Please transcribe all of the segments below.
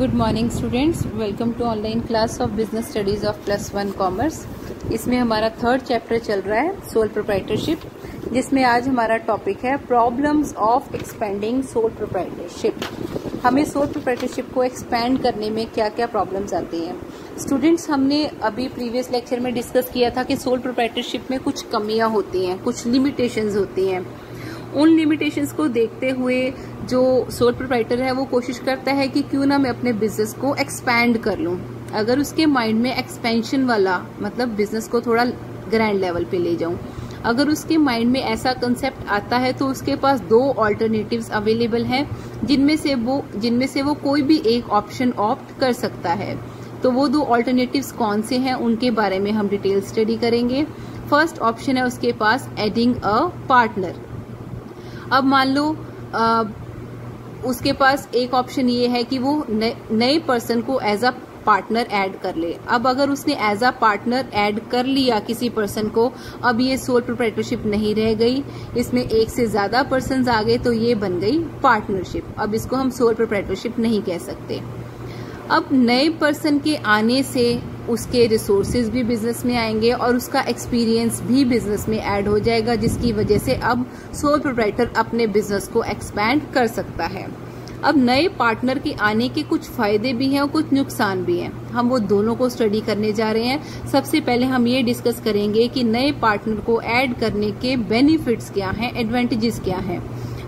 Good morning students, welcome to online class of business studies of +1 commerce. इसमें हमारा third chapter चल रहा है सोल प्रोप्राइटरशिप, जिसमें आज हमारा टॉपिक है problems of expanding sole proprietorship. हमें सोल प्रोप्राइटरशिप को एक्सपेंड करने में क्या क्या प्रॉब्लम्स आती हैं। स्टूडेंट्स, हमने अभी प्रीवियस लेक्चर में डिस्कस किया था कि सोल प्रोप्राइटरशिप में कुछ कमियां होती हैं, कुछ लिमिटेशंस होती हैं। उन लिमिटेशंस को देखते हुए जो सोल प्रोप्राइटर है वो कोशिश करता है कि क्यों ना मैं अपने बिजनेस को एक्सपैंड कर लूं। अगर उसके माइंड में एक्सपेंशन वाला मतलब बिजनेस को थोड़ा ग्रैंड लेवल पे ले जाऊं, अगर उसके माइंड में ऐसा कंसेप्ट आता है तो उसके पास दो ऑल्टरनेटिव्स अवेलेबल हैं, जिनमें से वो कोई भी एक ऑप्शन ऑप्ट कर सकता है। तो वो दो ऑल्टरनेटिव्स कौन से हैं उनके बारे में हम डिटेल स्टडी करेंगे। फर्स्ट ऑप्शन है उसके पास एडिंग अ पार्टनर। अब मान लो उसके पास एक ऑप्शन ये है कि वो नए पर्सन को एज अ पार्टनर ऐड कर ले। अब अगर उसने एज अ पार्टनर ऐड कर लिया किसी पर्सन को, अब ये सोल प्रोप्राइटरशिप नहीं रह गई, इसमें एक से ज्यादा पर्सन्स आ गए तो ये बन गई पार्टनरशिप। अब इसको हम सोल प्रोप्राइटरशिप नहीं कह सकते। अब नए पर्सन के आने से उसके रिसोर्सेज भी बिजनेस में आएंगे और उसका एक्सपीरियंस भी बिजनेस में ऐड हो जाएगा, जिसकी वजह से अब सोल प्रोप्राइटर अपने बिजनेस को एक्सपैंड कर सकता है। अब नए पार्टनर के आने के कुछ फायदे भी हैं और कुछ नुकसान भी हैं। हम वो दोनों को स्टडी करने जा रहे हैं। सबसे पहले हम ये डिस्कस करेंगे कि नए पार्टनर को ऐड करने के बेनिफिट्स क्या हैं, एडवांटेजेस क्या हैं।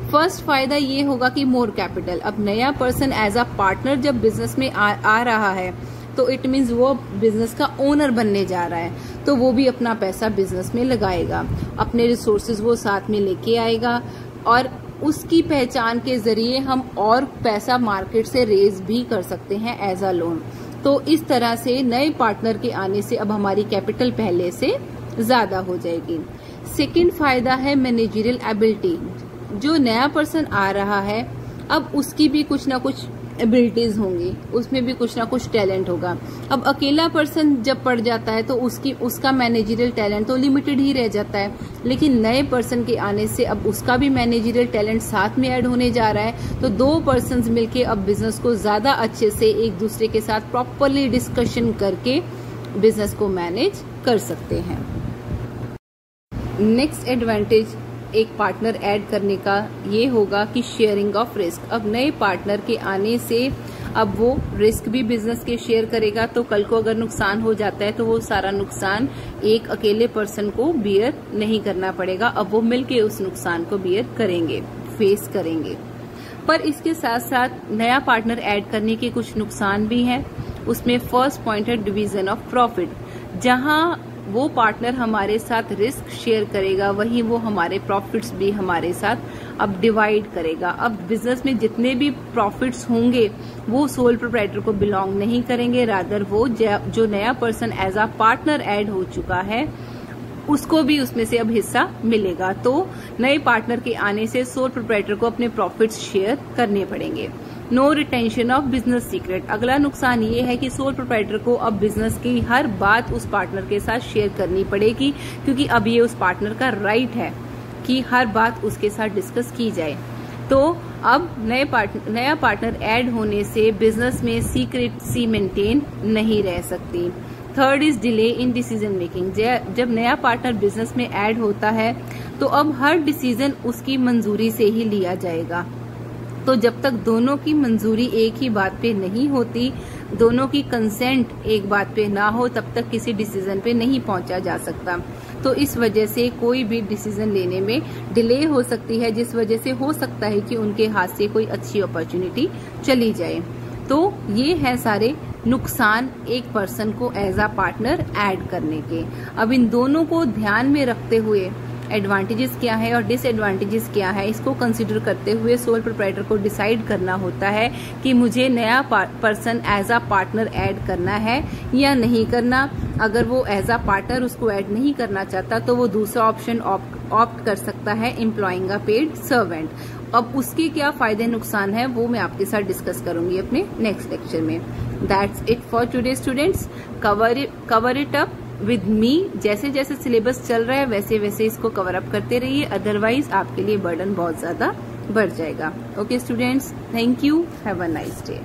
फर्स्ट फायदा ये होगा कि मोर कैपिटल। अब नया पर्सन एज अ पार्टनर जब बिजनेस में आ रहा है तो इट मीन्स वो बिजनेस का ओनर बनने जा रहा है, तो वो भी अपना पैसा बिजनेस में लगाएगा, अपने रिसोर्सेज वो साथ में लेके आएगा और उसकी पहचान के जरिए हम और पैसा मार्केट से रेज भी कर सकते हैं एज अ लोन। तो इस तरह से नए पार्टनर के आने से अब हमारी कैपिटल पहले से ज्यादा हो जाएगी। सेकेंड फायदा है मैनेजरियल एबिलिटी। जो नया पर्सन आ रहा है अब उसकी भी कुछ ना कुछ एबिलिटीज होंगी, उसमें भी कुछ ना कुछ टैलेंट होगा। अब अकेला पर्सन जब पड़ जाता है तो उसका मैनेजरियल टैलेंट तो लिमिटेड ही रह जाता है, लेकिन नए पर्सन के आने से अब उसका भी मैनेजरियल टैलेंट साथ में ऐड होने जा रहा है। तो दो पर्सन्स मिलके अब बिजनेस को ज्यादा अच्छे से एक दूसरे के साथ प्रॉपरली डिस्कशन करके बिजनेस को मैनेज कर सकते हैं। नेक्स्ट एडवांटेज एक पार्टनर ऐड करने का ये होगा कि शेयरिंग ऑफ रिस्क। अब नए पार्टनर के आने से अब वो रिस्क भी बिजनेस के शेयर करेगा, तो कल को अगर नुकसान हो जाता है तो वो सारा नुकसान एक अकेले पर्सन को बियर नहीं करना पड़ेगा। अब वो मिलके उस नुकसान को बियर करेंगे, फेस करेंगे। पर इसके साथ साथ नया पार्टनर ऐड करने के कुछ नुकसान भी हैं। उसमें फर्स्ट पॉइंट है डिवीजन ऑफ प्रॉफिट। जहां वो पार्टनर हमारे साथ रिस्क शेयर करेगा, वहीं वो हमारे प्रॉफिट्स भी हमारे साथ अब डिवाइड करेगा। अब बिजनेस में जितने भी प्रॉफिट्स होंगे वो सोल प्रोप्राइटर को बिलोंग नहीं करेंगे, रादर वो जो नया person as a partner add हो चुका है उसको भी उसमें से अब हिस्सा मिलेगा। तो नए पार्टनर के आने से सोल प्रोप्राइटर को अपने प्रॉफिट्स शेयर करने पड़ेंगे। No retention of business secret. अगला नुकसान ये है कि सोल प्रोप्राइटर को अब बिजनेस की हर बात उस पार्टनर के साथ शेयर करनी पड़ेगी, क्योंकि अब ये उस पार्टनर का राइट है कि हर बात उसके साथ डिस्कस की जाए। तो अब नया पार्टनर ऐड होने से बिजनेस में सीक्रेसी मेंटेन नहीं रह सकती। Third is delay in decision making. जब नया पार्टनर बिजनेस में ऐड होता है तो अब हर डिसीजन उसकी मंजूरी से ही लिया जाएगा। तो जब तक दोनों की मंजूरी एक ही बात पे नहीं होती, दोनों की कंसेंट एक बात पे ना हो, तब तक किसी डिसीजन पे नहीं पहुंचा जा सकता। तो इस वजह से कोई भी डिसीजन लेने में डिले हो सकती है, जिस वजह से हो सकता है कि उनके हाथ से कोई अच्छी अपॉर्चुनिटी चली जाए। तो ये है सारे नुकसान एक पर्सन को एज अ पार्टनर ऐड करने के। अब इन दोनों को ध्यान में रखते हुए एडवांटेजेस क्या है और डिसएडवांटेजेस क्या है, इसको कंसिडर करते हुए सोल प्रोप्राइटर को डिसाइड करना होता है कि मुझे नया person as a partner add करना है या नहीं करना। अगर वो एज अ पार्टनर उसको ऐड नहीं करना चाहता तो वो दूसरा ऑप्शन ऑप्ट कर सकता है, एम्प्लॉइंग अ पेड सर्वेंट। अब उसके क्या फायदे नुकसान है वो मैं आपके साथ डिस्कस करूंगी अपने नेक्स्ट लेक्चर में। That's it for today students. Cover it up with me. जैसे जैसे सिलेबस चल रहा है वैसे वैसे इसको कवर अप करते रहिए, अदरवाइज आपके लिए बर्डन बहुत ज्यादा बढ़ जाएगा। Okay students, thank you, have a nice day.